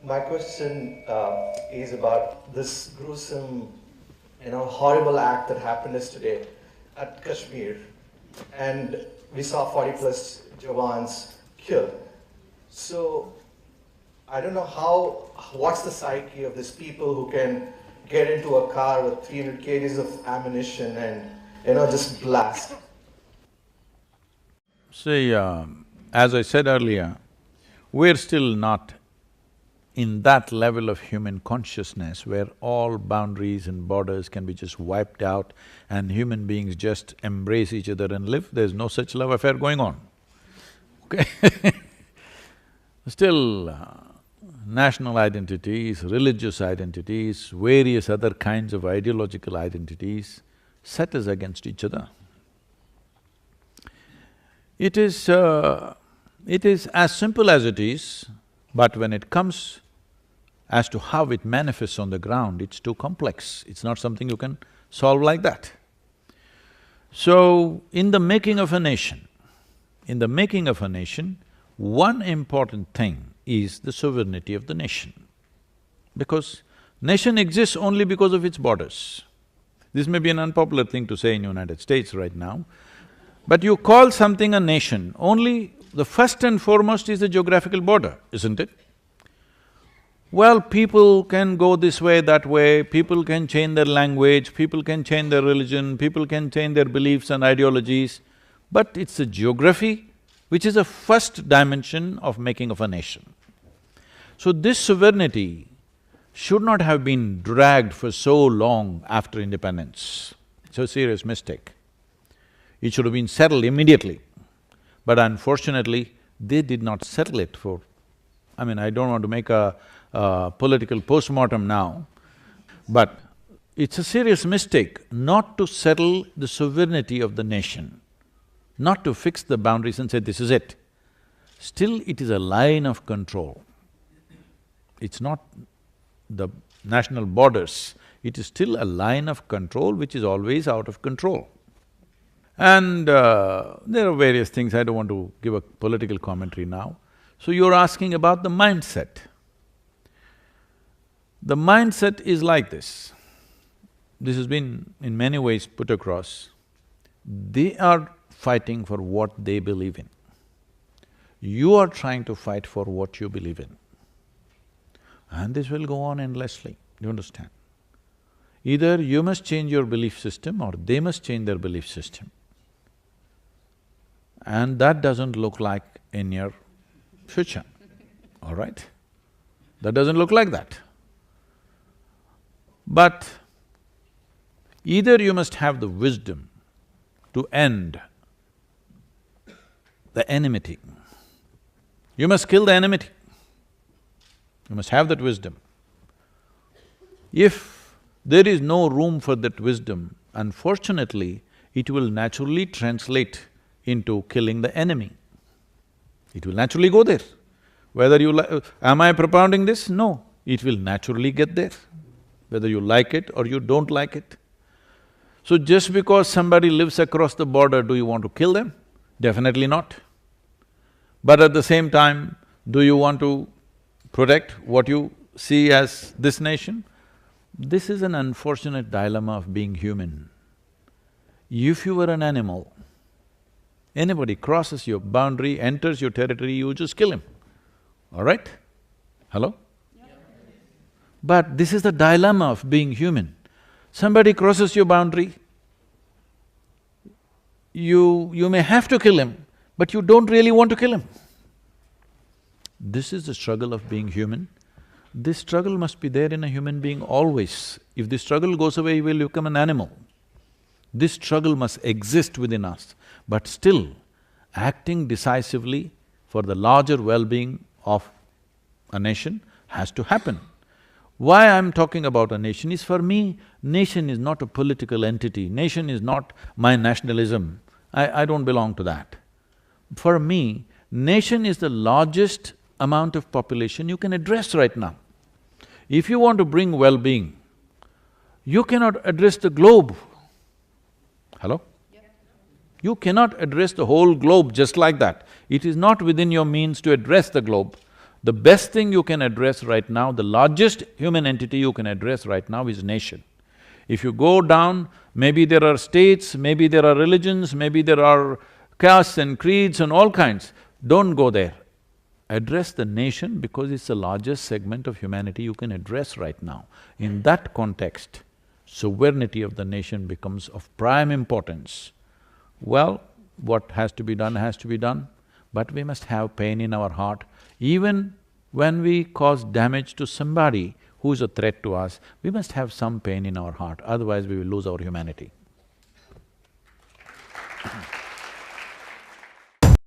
My question is about this gruesome, horrible act that happened yesterday at Kashmir, and we saw 40 plus Jawans killed. So I don't know what's the psyche of these people who can get into a car with 300 kgs of ammunition and, just blast. See, as I said earlier, we're still not in that level of human consciousness where all boundaries and borders can be just wiped out and human beings just embrace each other and live. There's no such love affair going on, okay? Still, national identities, religious identities, various other kinds of ideological identities set us against each other. It is as simple as it is, but when it comes as to how it manifests on the ground, it's too complex. It's not something you can solve like that. So, in the making of a nation, one important thing is the sovereignty of the nation. Because nation exists only because of its borders. This may be an unpopular thing to say in United States right now, but you call something a nation, only the first and foremost is the geographical border, isn't it? Well, people can go this way, that way, people can change their language, people can change their religion, people can change their beliefs and ideologies, but it's the geography which is the first dimension of making of a nation. So this sovereignty should not have been dragged for so long after independence. It's a serious mistake. It should have been settled immediately. But unfortunately, they did not settle it for… I don't want to make a political postmortem now, but it's a serious mistake not to settle the sovereignty of the nation, not to fix the boundaries and say, this is it. Still, it is a line of control. It's not the national borders, it is still a line of control which is always out of control. And there are various things, I don't want to give a political commentary now. So you're asking about the mindset. The mindset is like this. This has been in many ways put across. They are fighting for what they believe in. You are trying to fight for what you believe in. And this will go on endlessly, you understand? Either you must change your belief system or they must change their belief system. And that doesn't look like in your future, all right? That doesn't look like that. But either you must have the wisdom to end the enmity. You must kill the enmity. You must have that wisdom. If there is no room for that wisdom, unfortunately, it will naturally translate into killing the enemy. It will naturally go there. Whether you am I propounding this? No, it will naturally get there, whether you like it or you don't like it. So just because somebody lives across the border, do you want to kill them? Definitely not. But at the same time, do you want to protect what you see as this nation? This is an unfortunate dilemma of being human. If you were an animal, anybody crosses your boundary, enters your territory, you just kill him, all right? Hello? But this is the dilemma of being human. Somebody crosses your boundary, you may have to kill him, but you don't really want to kill him. This is the struggle of being human. This struggle must be there in a human being always. If this struggle goes away, you will become an animal. This struggle must exist within us, but still, acting decisively for the larger well-being of a nation has to happen. Why I'm talking about a nation is, for me, nation is not a political entity, nation is not my nationalism, I don't belong to that. For me, nation is the largest amount of population you can address right now. If you want to bring well-being, you cannot address the globe. Hello? You cannot address the whole globe just like that. It is not within your means to address the globe. The best thing you can address right now, the largest human entity you can address right now is nation. If you go down, maybe there are states, maybe there are religions, maybe there are castes and creeds and all kinds. Don't go there. Address the nation because it's the largest segment of humanity you can address right now. In that context, sovereignty of the nation becomes of prime importance. Well, what has to be done, but we must have pain in our heart. Even when we cause damage to somebody who is a threat to us, we must have some pain in our heart, otherwise we will lose our humanity.